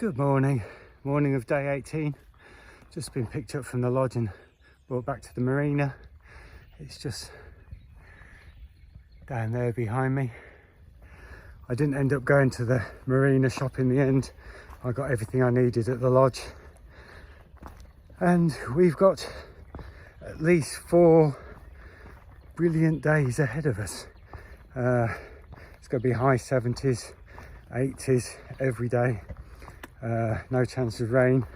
Good morning, morning of day 18. Just been picked up from the lodge and brought back to the marina. It's just down there behind me. I didn't end up going to the marina shop in the end. I got everything I needed at the lodge. And we've got at least 4 brilliant days ahead of us. It's going to be high 70s, 80s every day. No chance of rain,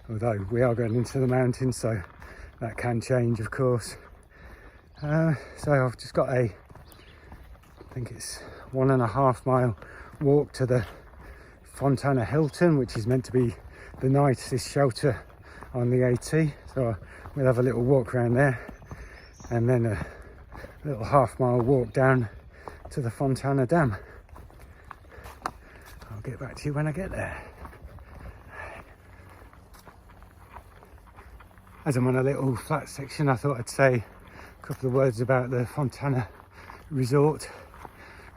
although we are going into the mountains, so that can change, of course. So I've just got I think it's 1.5 mile walk to the Fontana Hilton, which is meant to be the nicest shelter on the AT. So we'll have a little walk around there, and then a little 1/2 mile walk down to the Fontana Dam. I'll get back to you when I get there. As I'm on a little flat section, I thought I'd say a couple of words about the Fontana Resort.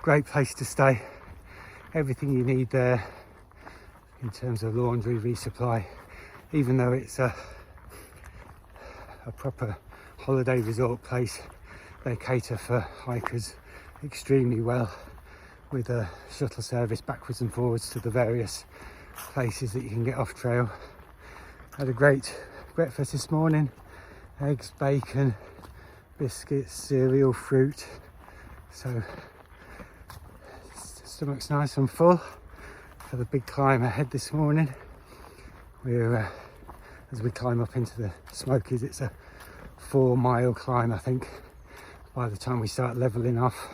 Great place to stay. Everything you need there in terms of laundry, resupply. Even though it's a proper holiday resort place, they cater for hikers extremely well, with a shuttle service backwards and forwards to the various places that you can get off trail. Had a great breakfast this morning: eggs, bacon, biscuits, cereal, fruit. So stomach's nice and full for the big climb ahead this morning. We're as we climb up into the Smokies, it's a 4-mile climb, I think, by the time we start leveling off.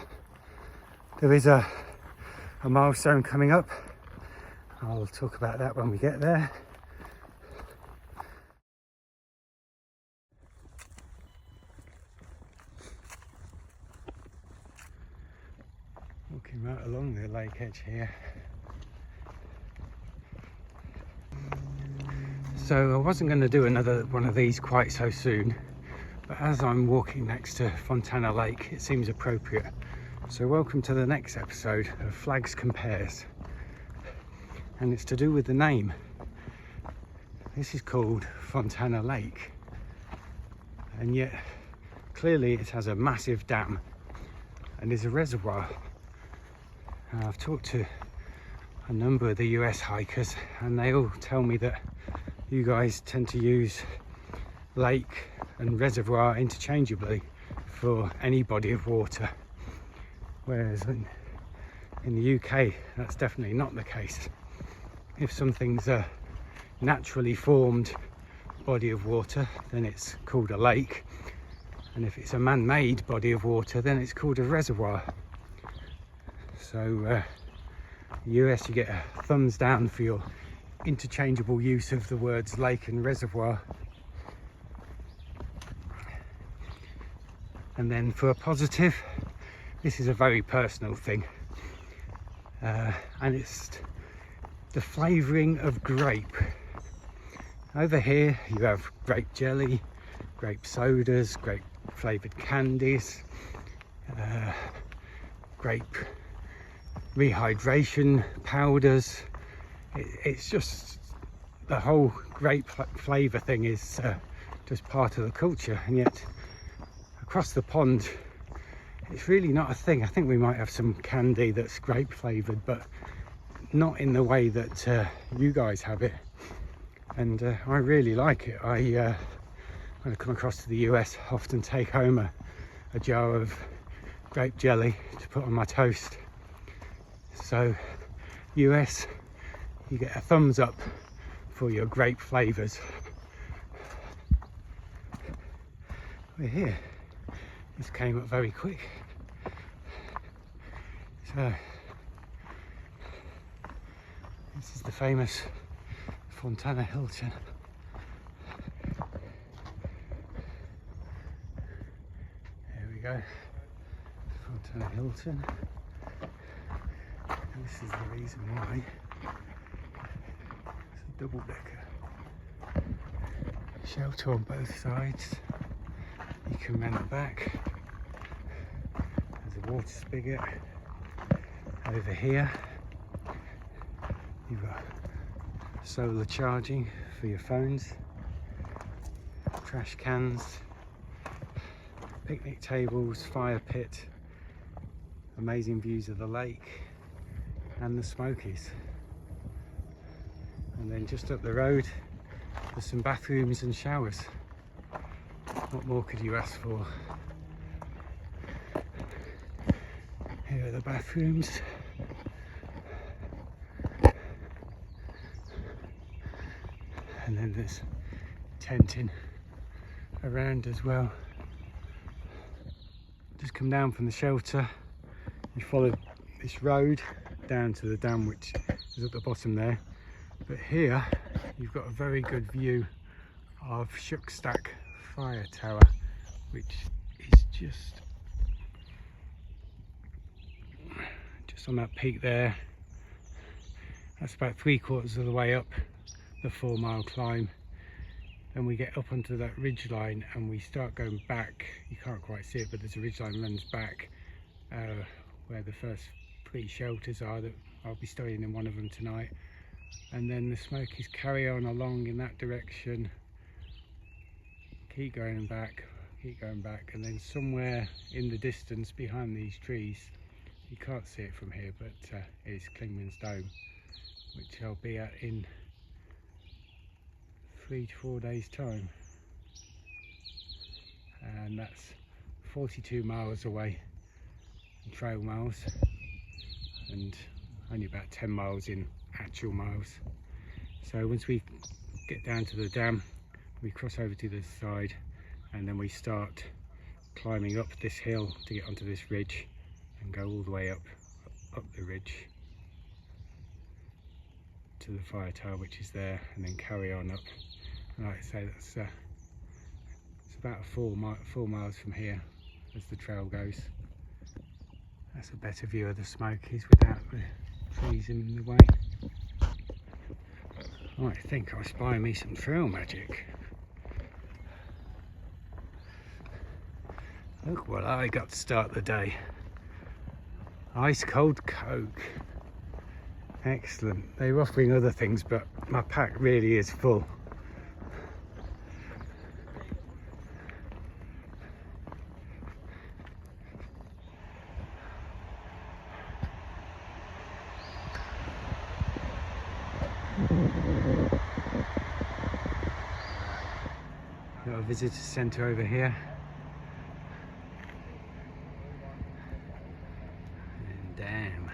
There is a milestone coming up. I'll talk about that when we get there. Walking right along the lake edge here. So I wasn't going to do another one of these quite so soon, but as I'm walking next to Fontana Lake, it seems appropriate. So welcome to the next episode of Flags Compares, and it's to do with the name. This is called Fontana Lake, and yet clearly it has a massive dam and is a reservoir. I've talked to a number of the US hikers, and they all tell me that you guys tend to use lake and reservoir interchangeably for any body of water, whereas in the UK that's definitely not the case. If something's a naturally formed body of water, then it's called a lake, and if it's a man-made body of water, then it's called a reservoir. So US, you get a thumbs down for your interchangeable use of the words lake and reservoir. And then for a positive, this is a very personal thing, and it's the flavouring of grape. Over here you have grape jelly, grape sodas, grape flavoured candies, grape rehydration powders. It's just the whole grape flavour thing is just part of the culture, and yet across the pond it's really not a thing. I think we might have some candy that's grape flavoured, but not in the way that you guys have it, and I really like it. When I come across to the US, I often take home a jar of grape jelly to put on my toast. So US, you get a thumbs up for your grape flavours. We're here. This came up very quick. So this is the famous Fontana Hilton. There we go, Fontana Hilton. And this is the reason why. It's a double-decker. Shelter on both sides. You can man it back. There's a water spigot. Over here you've got solar charging for your phones, trash cans, picnic tables, fire pit, amazing views of the lake and the Smokies. And then just up the road there's some bathrooms and showers. What more could you ask for? Here are the bathrooms. And then there's tenting around as well. Just come down from the shelter, you follow this road down to the dam which is at the bottom there. But here you've got a very good view of Shuckstack fire tower, which is just on that peak there. That's about 3/4 of the way up the 4-mile climb. Then we get up onto that ridge line and we start going back. You can't quite see it, but there's a ridge line runs back where the first 3 shelters are. That I'll be staying in one of them tonight. And then the Smokies carry on along in that direction, keep going back, and then somewhere in the distance behind these trees, you can't see it from here, but it's Clingman's Dome, which I'll be at in 3 to 4 days time. And that's 42 miles away in trail miles and only about 10 miles in actual miles. So once we get down to the dam, we cross over to the side and then we start climbing up this hill to get onto this ridge and go all the way up the ridge to the fire tower which is there, and then carry on up. And like I say, that's it's about 4 miles from here as the trail goes. That's a better view of the Smokies without the trees in the way. I think I spy me some trail magic. Look what I got to start the day. Ice cold Coke. Excellent. They were offering other things, but my pack really is full. Got a visitor centre over here. And damn.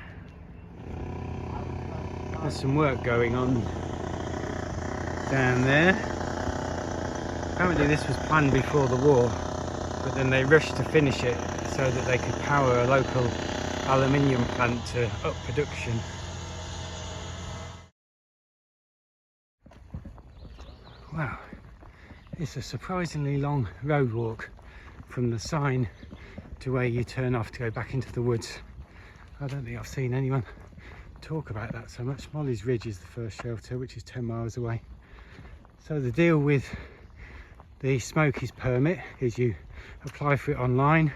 There's some work going on down there. Apparently this was planned before the war, but then they rushed to finish it so that they could power a local aluminium plant to up production. Wow. It's a surprisingly long road walk from the sign to where you turn off to go back into the woods. I don't think I've seen anyone talk about that so much. Molly's Ridge is the first shelter, which is 10 miles away. So the deal with the Smokies permit is you apply for it online.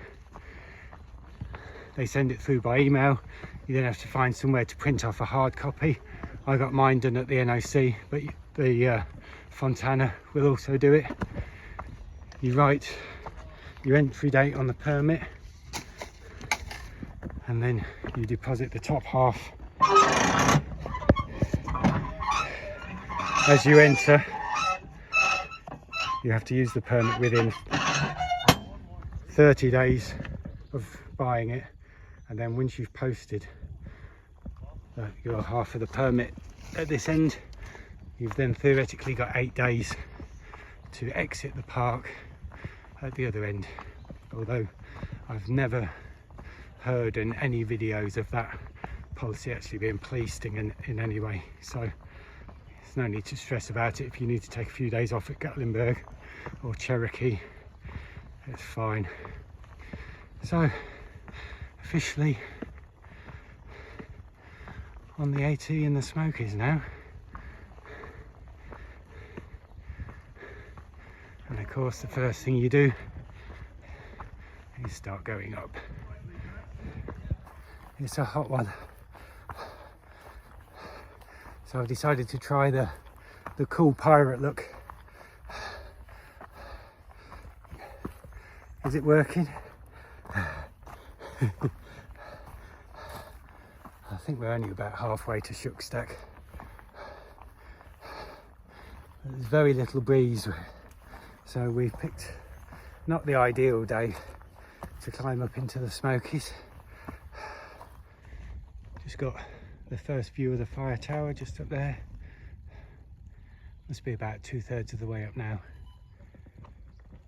They send it through by email. You then have to find somewhere to print off a hard copy. I got mine done at the NOC, but the Fontana will also do it. You write your entry date on the permit and then you deposit the top half as you enter. You have to use the permit within 30 days of buying it, and then once you've posted your half of the permit at this end, you've then theoretically got 8 days to exit the park at the other end. Although I've never heard in any videos of that policy actually being policed in any way, so there's no need to stress about it. If you need to take a few days off at Gatlinburg or Cherokee, it's fine. So officially on the AT and the Smokies now. And of course the first thing you do is start going up. It's a hot one. So I've decided to try the cool pirate look. Is it working? I think we're only about halfway to Shuckstack. There's very little breeze, so we've picked not the ideal day to climb up into the Smokies. Just got the first view of the fire tower just up there. Must be about 2/3 of the way up now.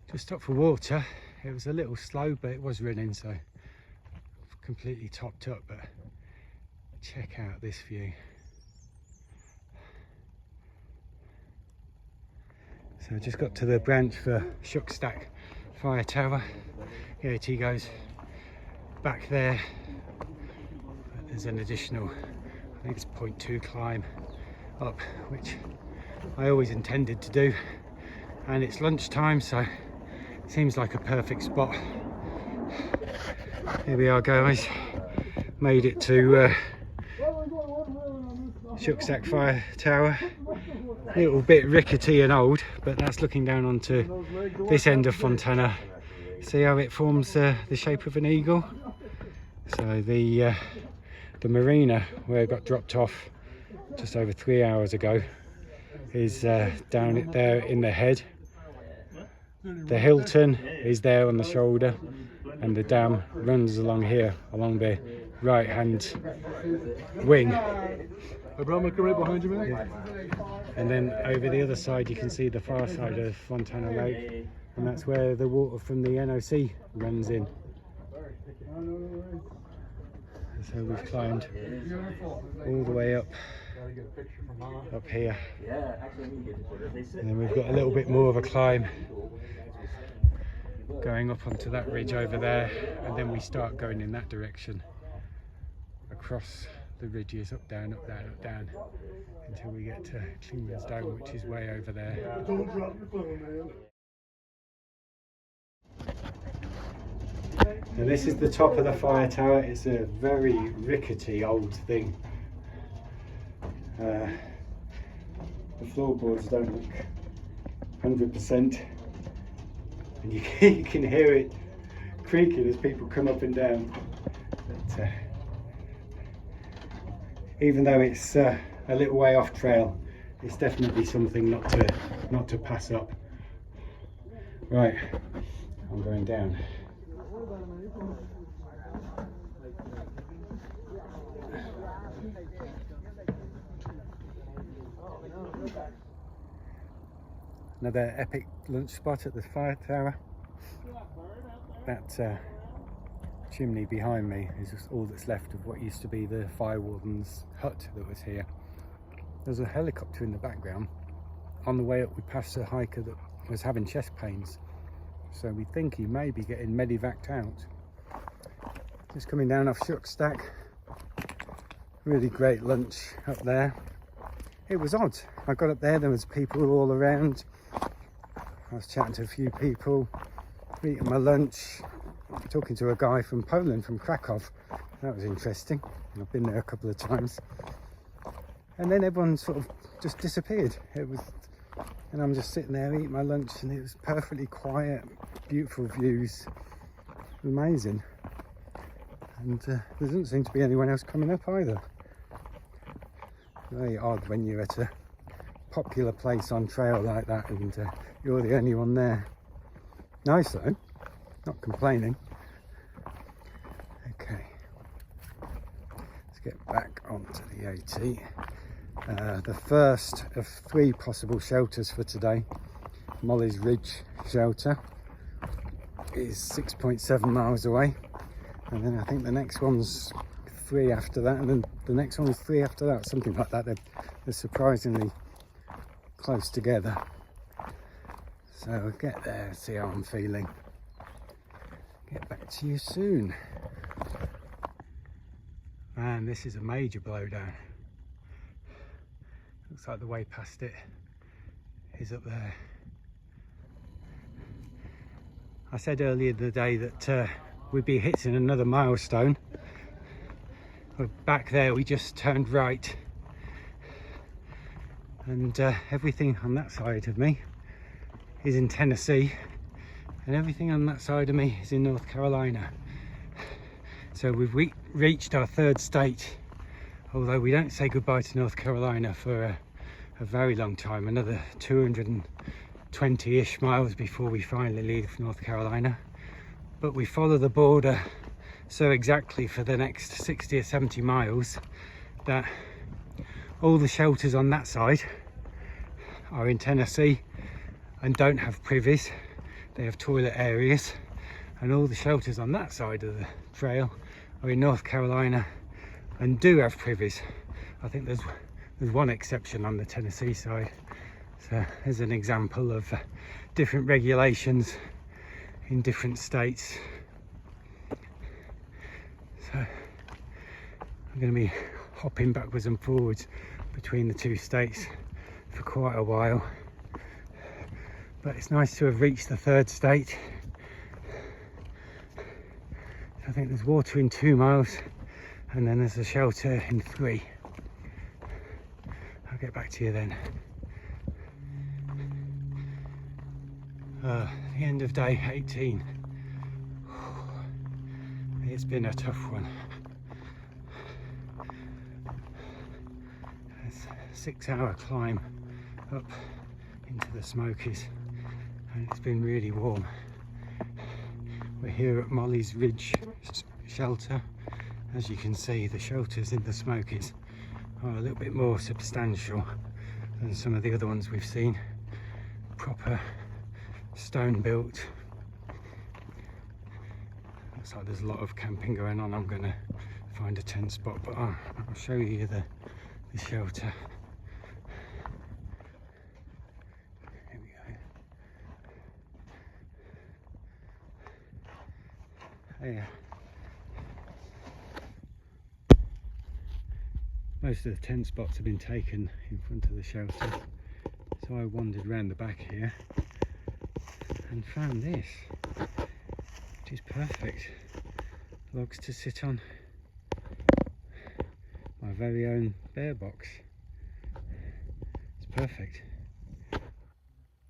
Just stopped for water. It was a little slow, but it was running, so completely topped up. But check out this view. So I just got to the branch for Shuckstack fire tower. EAT goes back there. But there's an additional, I think it's 0.2 climb up, which I always intended to do. And it's lunchtime, so it seems like a perfect spot. Here we are, guys. Made it to Shuckstack fire tower. A little bit rickety and old, but that's looking down onto this end of Fontana. See how it forms the shape of an eagle? So the marina where it got dropped off just over 3 hours ago is down there in the head. The Hilton is there on the shoulder, and the dam runs along here, along the right hand wing. Behind you, man. And then over the other side you can see the far side of Fontana Lake, and that's where the water from the NOC runs in. So we've climbed all the way up here, and then we've got a little bit more of a climb going up onto that ridge over there, and then we start going in that direction across the ridges, up down, up down, up down, until we get to Klingman's Dome, which is way over there. And this is the top of the fire tower. It's a very rickety old thing. The floorboards don't look 100%, and you can hear it creaking as people come up and down. But, even though it's a little way off trail, it's definitely something not to pass up. Right, I'm going down. Another epic lunch spot at the fire tower. That chimney behind me is just all that's left of what used to be the fire warden's hut that was here. There's a helicopter in the background. On the way up we passed a hiker that was having chest pains, so we think he may be getting medevaced out. Just coming down off Shuckstack. Really great lunch up there. It was odd. I got up there was people all around. I was chatting to a few people, eating my lunch, talking to a guy from Poland, from Krakow. That was interesting. I've been there a couple of times. And then everyone sort of just disappeared. And I'm just sitting there eating my lunch, and it was perfectly quiet, beautiful views, amazing. And there doesn't seem to be anyone else coming up either. Very odd when you're at a popular place on trail like that and you're the only one there. Nice though, not complaining. Okay, let's get back onto the AT. The first of 3 possible shelters for today, Molly's Ridge shelter, is 6.7 miles away, and then I think the next one's 3 after that, and then the next one's 3 after that, something like that. They're surprisingly close together. So I'll get there, see how I'm feeling. Get back to you soon. Man, this is a major blowdown. Looks like the way past it is up there. I said earlier in the day that we'd be hitting another milestone. But back there we just turned right and everything on that side of me is in Tennessee, and everything on that side of me is in North Carolina. So we've reached our third state, although we don't say goodbye to North Carolina for a very long time, another 220-ish miles before we finally leave North Carolina. But we follow the border so exactly for the next 60 or 70 miles that all the shelters on that side are in Tennessee and don't have privies. They have toilet areas, and all the shelters on that side of the trail are in North Carolina and do have privies. I think there's one exception on the Tennessee side. So there's an example of different regulations in different states. So I'm going to be hopping backwards and forwards between the two states for quite a while, but it's nice to have reached the third state. I think there's water in 2 miles, and then there's a shelter in 3. I'll get back to you then. The end of day 18. It's been a tough one. It's a 6-hour climb up into the Smokies, and it's been really warm. We're here at Molly's Ridge shelter. As you can see, the shelters in the Smokies are a little bit more substantial than some of the other ones we've seen. Proper stone built. Looks like there's a lot of camping going on. I'm going to find a tent spot, but I'll show you the shelter. Here we go. There. Most of the tent spots have been taken in front of the shelter, so I wandered around the back here and found this, which is perfect. Logs to sit on. My very own bear box. It's perfect.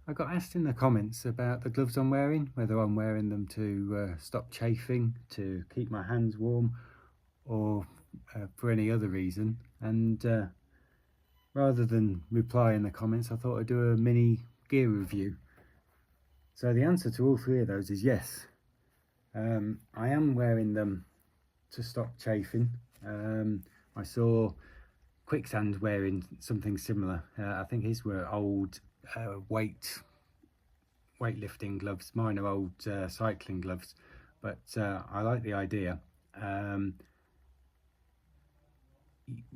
I got asked in the comments about the gloves I'm wearing, whether I'm wearing them to stop chafing, to keep my hands warm, or for any other reason. And rather than reply in the comments, I thought I'd do a mini gear review. So the answer to all 3 of those is yes. I am wearing them to stop chafing. I saw Quicksand wearing something similar. I think his were old weightlifting gloves. Mine are old cycling gloves, but I like the idea.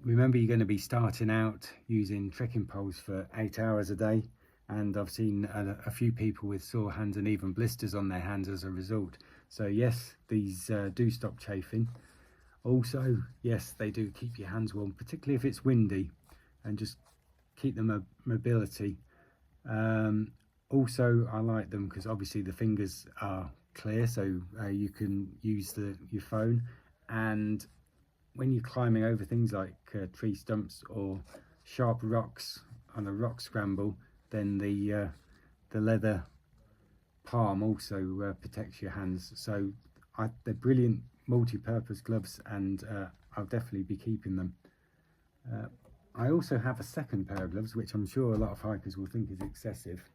Remember, you're going to be starting out using trekking poles for 8 hours a day, and I've seen a few people with sore hands and even blisters on their hands as a result. So yes, these do stop chafing. Also, yes, they do keep your hands warm, particularly if it's windy, and just keep the mobility. Also, I like them because obviously the fingers are clear, so you can use your phone, and when you're climbing over things like tree stumps or sharp rocks on a rock scramble, then the leather palm also protects your hands. So they're brilliant multi-purpose gloves, and I'll definitely be keeping them. I also have a second pair of gloves, which I'm sure a lot of hikers will think is excessive.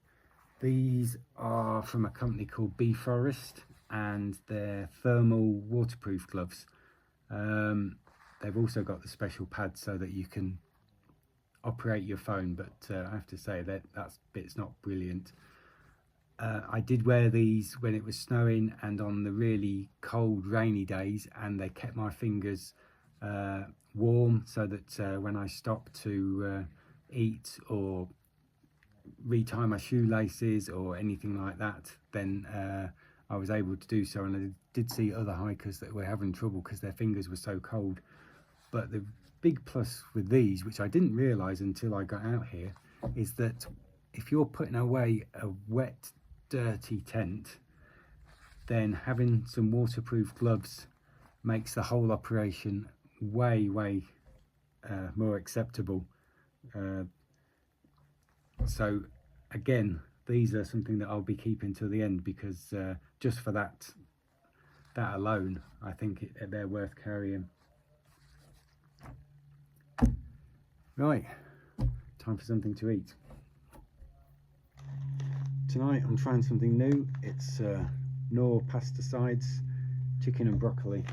These are from a company called Bee Forest, and they're thermal waterproof gloves. They've also got the special pads so that you can operate your phone, but I have to say that bit's not brilliant. I did wear these when it was snowing and on the really cold rainy days, and they kept my fingers warm, so that when I stopped to eat or retie my shoelaces or anything like that, then I was able to do so. And I did see other hikers that were having trouble because their fingers were so cold. But the big plus with these, which I didn't realise until I got out here, is that if you're putting away a wet, dirty tent, then having some waterproof gloves makes the whole operation way more acceptable. So again, these are something that I'll be keeping till the end, because just for that alone, I think they're worth carrying. Right, time for something to eat. Tonight I'm trying something new. It's no pasta sides, chicken and broccoli.